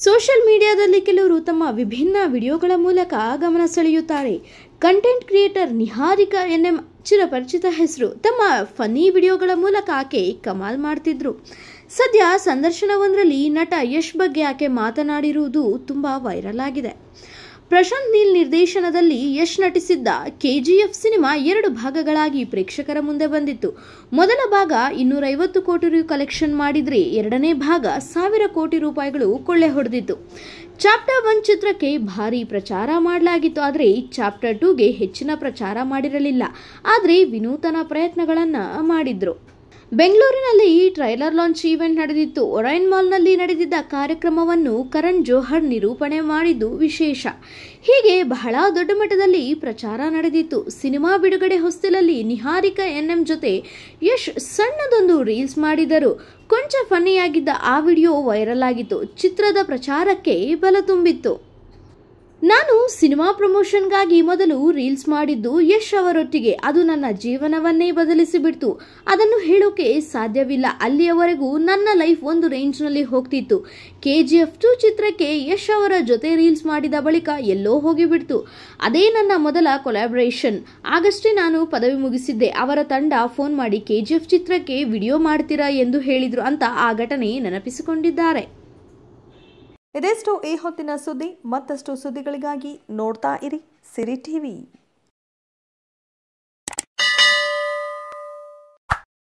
Social ಮೀಡಿಯಾದಲ್ಲಿ ಕೆಲವರು ತಮ್ಮ ವಿಭಿನ್ನ ವಿಡಿಯೋಗಳ ಮೂಲಕ ಗಮನ ಸೆಳೆಯುತ್ತಾರೆ. ಕಂಟೆಂಟ್ ಕ್ರಿಯೇಟರ್ ನಿಹಾರಿಕಾ ಎನ್ಎಂ ಚಿರಪರಿಚಿತ ಹೆಸರು. ತಮ್ಮ ಫನ್ನಿ ವಿಡಿಯೋಗಳ ಮೂಲಕ ಆಕೆ ಕಮಾಲ್ ಮಾಡ್ತಿದ್ರು. ಸದ್ಯ ಸಂದರ್ಶನವೊಂದರಲ್ಲಿ ನಟ ಯಶ್ ಬಗ್ಗೆ ಆಕೆ ಮಾತನಾಡಿರುವುದು ತುಂಬಾ ವೈರಲ್ ಆಗಿದೆ. ಪ್ರಶಾಂತ್ ನೀಲ್ ನಿರ್ದೇಶನದಲ್ಲಿ ಯಶ್ ನಟಿಸಿದ್ದ ಕೆಜಿಎಫ್ ಸಿನಿಮಾ 2 ಭಾಗಗಳಾಗಿ ಪ್ರೇಕ್ಷಕರ ಮುಂದೆ ಬಂದಿತ್ತು. ಮೊದಲ ಭಾಗ 250 ಕೋಟಿ ರು ಕಲೆಕ್ಷನ್ ಮಾಡಿದ್ರೆ ಎರಡನೇ ಭಾಗ 1000 ಕೋಟಿ ರೂಪಾಯಿಗಳು ಕೊಳ್ಳೆ ಹೊಡೆದಿತ್ತು. ಚಾಪ್ಟರ್ 1 ಚಿತ್ರಕ್ಕೆ ಭಾರಿ ಪ್ರಚಾರ ಮಾಡಲಾಗಿತ್ತು. ಆದರೆ ಚಾಪ್ಟರ್ 2ಗೆ ಹೆಚ್ಚಿನ ಪ್ರಚಾರ ಮಾಡಿರಲಿಲ್ಲ. ಆದರೆ ವಿನೂತನ ಪ್ರಯತ್ನಗಳನ್ನ ಮಾಡಿದ್ರು. ಬೆಂಗಳೂರಿನಲ್ಲಿ ಟ್ರೈಲರ್ ಲಾಂಚ್ ಈವೆಂಟ್ ನಡೆದಿತ್ತು. ಒರೈನ್ ಮಾಲ್ನಲ್ಲಿ ನಡೆದಿದ್ದ ಕಾರ್ಯಕ್ರಮವನ್ನು ಕರಣ್ ಜೋಹರ್ ನಿರೂಪಣೆ ಮಾಡಿದ್ದು ವಿಶೇಷ. ಹೀಗೆ ಬಹಳ ದೊಡ್ಡ ಮಟ್ಟದಲ್ಲಿ ಪ್ರಚಾರ ನಡೆದಿತ್ತು. ಸಿನಿಮಾ ಬಿಡುಗಡೆ ಹೊಸ್ತಿಲಲ್ಲಿ ನಿಹಾರಿಕಾ ಎನ್ಎಂ ಜೊತೆ ಯಶ್ ಸಣ್ಣದೊಂದು ರೀಲ್ಸ್ ಮಾಡಿದರು. ಕೊಂಚ ಫನ್ನಿಯಾಗಿದ್ದ ಆ ವಿಡಿಯೋ ವೈರಲ್ ಆಗಿತ್ತು. ಚಿತ್ರದ ಪ್ರಚಾರಕ್ಕೆ ಬಲ ತುಂಬಿತ್ತು. ನಾನು ಸಿನಿಮಾ ಪ್ರಮೋಷನ್ಗಾಗಿ ಮೊದಲು ರೀಲ್ಸ್ ಮಾಡಿದ್ದು ಯಶ್ ಅವರೊಟ್ಟಿಗೆ. ಅದು ನನ್ನ ಜೀವನವನ್ನೇ ಬದಲಿಸಿಬಿಡ್ತು. ಅದನ್ನು ಹೇಳೋಕೆ ಸಾಧ್ಯವಿಲ್ಲ. ಅಲ್ಲಿಯವರೆಗೂ ನನ್ನ ಲೈಫ್ ಒಂದು ರೇಂಜ್ನಲ್ಲಿ ಹೋಗ್ತಿತ್ತು. ಕೆಜಿಎಫ್ 2 ಚಿತ್ರಕ್ಕೆ ಯಶ್ ಅವರ ಜೊತೆ ರೀಲ್ಸ್ ಮಾಡಿದ ಬಳಿಕ ಎಲ್ಲೋ ಹೋಗಿಬಿಡ್ತು. ಅದೇ ನನ್ನ ಮೊದಲ ಕೊಲಾಬ್ರೇಷನ್. ಆಗಷ್ಟೇ ನಾನು ಪದವಿ ಮುಗಿಸಿದ್ದೆ. ಅವರ ತಂಡ ಫೋನ್ ಮಾಡಿ ಕೆಜಿಎಫ್ ಚಿತ್ರಕ್ಕೆ ವಿಡಿಯೋ ಮಾಡ್ತೀರಾ ಎಂದು ಹೇಳಿದ್ರು ಅಂತ ಆ ಘಟನೆ ನೆನಪಿಸಿಕೊಂಡಿದ್ದಾರೆ. ಇದೆಷ್ಟು ಈ ಹೊತ್ತಿನ ಸುದ್ದಿ. ಮತ್ತಷ್ಟು ಸುದ್ದಿಗಳಿಗಾಗಿ ನೋಡ್ತಾ ಇರಿ ಸಿರಿ ಟಿವಿ.